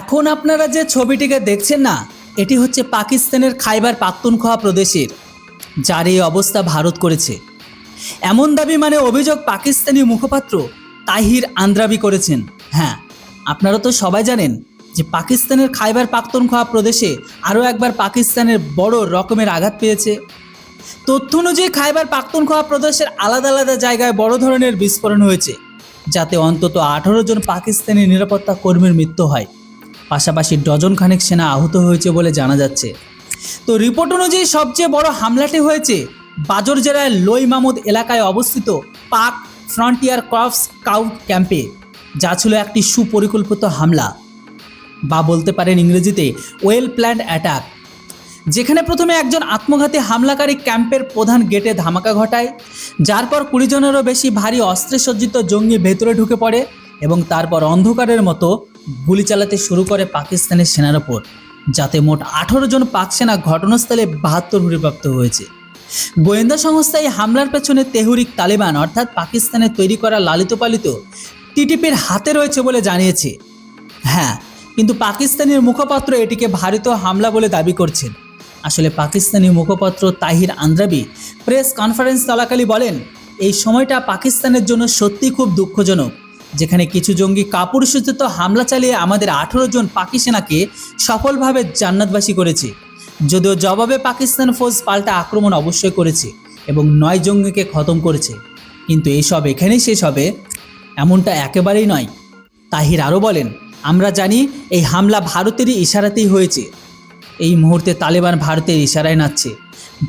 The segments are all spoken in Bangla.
এখন আপনারা যে ছবিটিকে দেখছেন না, এটি হচ্ছে পাকিস্তানের খাইবার পাখতুনখোয়া প্রদেশের, যার এই অবস্থা ভারত করেছে। এমন দাবি মানে অভিযোগ পাকিস্তানি মুখপাত্র তাহির আন্দ্রাবি করেছেন। হ্যাঁ, আপনারা তো সবাই জানেন যে পাকিস্তানের খাইবার পাখতুনখোয়া প্রদেশে আরও একবার পাকিস্তানের বড় রকমের আঘাত পেয়েছে। তথ্য অনুযায়ী খাইবার পাখতুনখোয়া প্রদেশের আলাদা আলাদা জায়গায় বড় ধরনের বিস্ফোরণ হয়েছে, যাতে অন্তত 18 জন পাকিস্তানি নিরাপত্তা কর্মীর মৃত্যু হয়। পাশাপাশি ডজন খানেক সেনা আহত হয়েছে বলে জানা যাচ্ছে। তো রিপোর্ট অনুযায়ী সবচেয়ে বড় হামলাটি হয়েছে বাজর জেলার লোই মামুদ এলাকায় অবস্থিত পাক ফ্রন্টিয়ার ক্রপস স্কাউট ক্যাম্পে, যা ছিল একটি সুপরিকল্পিত হামলা, বা বলতে পারেন ইংরেজিতে ওয়েল প্ল্যান্ড অ্যাটাক। যেখানে প্রথমে একজন আত্মঘাতী হামলাকারী ক্যাম্পের প্রধান গেটে ধামাকা ঘটায়, যার পর 20 জনেরও বেশি ভারী অস্ত্রে সজ্জিত জঙ্গি ভেতরে ঢুকে পড়ে এবং তারপর অন্ধকারের মতো গুলি চালাতে শুরু করে পাকিস্তানের সেনার ওপর, যাতে মোট 18 জন পাক সেনা ঘটনাস্থলে 72 হুরিপ্রাপ্ত হয়েছে। গোয়েন্দা সংস্থা এই হামলার পেছনে তেহরিক তালিবান অর্থাৎ পাকিস্তানের তৈরি করা লালিত পালিত টিটিপির হাতে রয়েছে বলে জানিয়েছে। হ্যাঁ, কিন্তু পাকিস্তানের মুখপাত্র এটিকে ভারতীয় হামলা বলে দাবি করছেন। আসলে পাকিস্তানি মুখপাত্র তাহির আন্দ্রাবি প্রেস কনফারেন্স চলাকালীন বলেন, এই সময়টা পাকিস্তানের জন্য সত্যি খুব দুঃখজনক, যেখানে কিছু জঙ্গি কাপুরুষোচিত হামলা চালিয়ে আমাদের 18 জন পাকি সেনাকে সফলভাবে জান্নাতবাসী করেছে। যদিও জবাবে পাকিস্তান ফৌজ পাল্টা আক্রমণ অবশ্যই করেছে এবং 9 জঙ্গিকে খতম করেছে, কিন্তু এইসব এখানেই শেষ হবে এমনটা একেবারেই নয়। তাহির আরও বলেন, আমরা জানি এই হামলা ভারতেরই ইশারাতেই হয়েছে। এই মুহূর্তে তালিবান ভারতের ইশারায় নাচছে।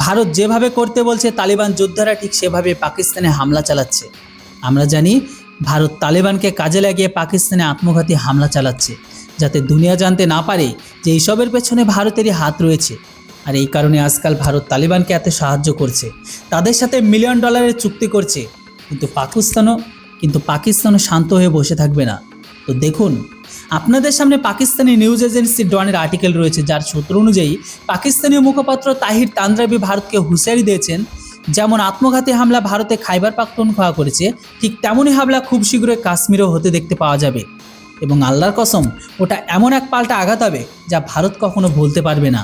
ভারত যেভাবে করতে বলছে তালিবান যোদ্ধারা ঠিক সেভাবে পাকিস্তানে হামলা চালাচ্ছে। আমরা জানি ভারত তালিবানকে কাজে লাগিয়ে পাকিস্তানে আত্মঘাতী হামলা চালাচ্ছে, যাতে দুনিয়া জানতে না পারে যে এইসবের পেছনে ভারতেরই হাত রয়েছে। আর এই কারণে আজকাল ভারত তালিবানকে এত সাহায্য করছে, তাদের সাথে $1 মিলিয়ন চুক্তি করছে। কিন্তু পাকিস্তানও শান্ত হয়ে বসে থাকবে না। তো দেখুন, আপনাদের সামনে পাকিস্তানি নিউজ এজেন্সি ডনের আর্টিকেল রয়েছে, যার সূত্র অনুযায়ী পাকিস্তানি মুখপাত্র তাহির আন্দ্রাবি ভারতকে হুঁশিয়ারি দিয়েছেন, যেমন আত্মঘাতী হামলা ভারতে খাইবার পাখতুনখোয়া করেছে, ঠিক তেমনই হামলা খুব শীঘ্রই কাশ্মীরেও হতে দেখতে পাওয়া যাবে। এবং আল্লাহর কসম, ওটা এমন এক পাল্টা আঘাত হবে যা ভারত কখনো ভুলতে পারবে না।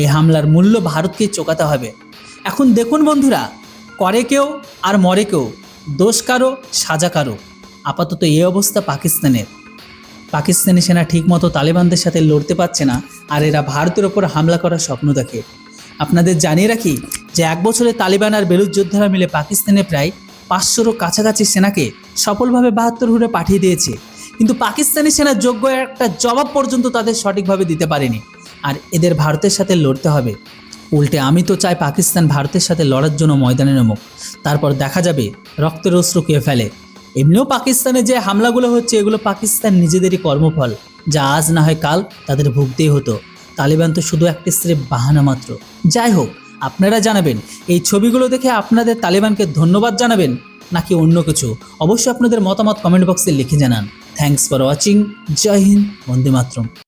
এই হামলার মূল্য ভারতকেই চোকাতে হবে। এখন দেখুন বন্ধুরা, করে কেউ আর মরে কেউ, দোষ কারো সাজা কারো। আপাতত এই অবস্থা পাকিস্তানের। পাকিস্তানি সেনা ঠিকমতো তালিবানদের সাথে লড়তে পারছে না, আর এরা ভারতের ওপর হামলা করার স্বপ্ন দেখে। আপনাদের জানিয়ে রাখি যে 1 বছরে তালিবান আর বেলুচ যোদ্ধারা মিলে পাকিস্তানে প্রায় 500-র কাছাকাছি সেনাকে সফলভাবে 72 হুরে পাঠিয়ে দিয়েছে, কিন্তু পাকিস্তানি সেনা যোগ্য একটা জবাব পর্যন্ত তাদের সঠিকভাবে দিতে পারেনি। আর এদের ভারতের সাথে লড়তে হবে। উল্টে আমি তো চাই পাকিস্তান ভারতের সাথে লড়ার জন্য ময়দানে নামুক, তারপর দেখা যাবে রক্তের অশ্রু কে ফেলে। এমনিও পাকিস্তানে যে হামলাগুলো হচ্ছে, এগুলো পাকিস্তান নিজেদেরই কর্মফল, যা আজ না হয় কাল তাদের ভুগতেই হতো। তালিবান তো শুধু একটি স্রেফ বাহানা মাত্র। যাই হোক, আপনারা জানাবেন এই ছবিগুলো দেখে আপনাদের তালিবানকে ধন্যবাদ জানাবেন নাকি অন্য কিছু। অবশ্যই আপনাদের মতামত কমেন্ট বক্সে লিখে জানান। Thanks for watching. জয় হিন্দ, বন্দে মাতরম।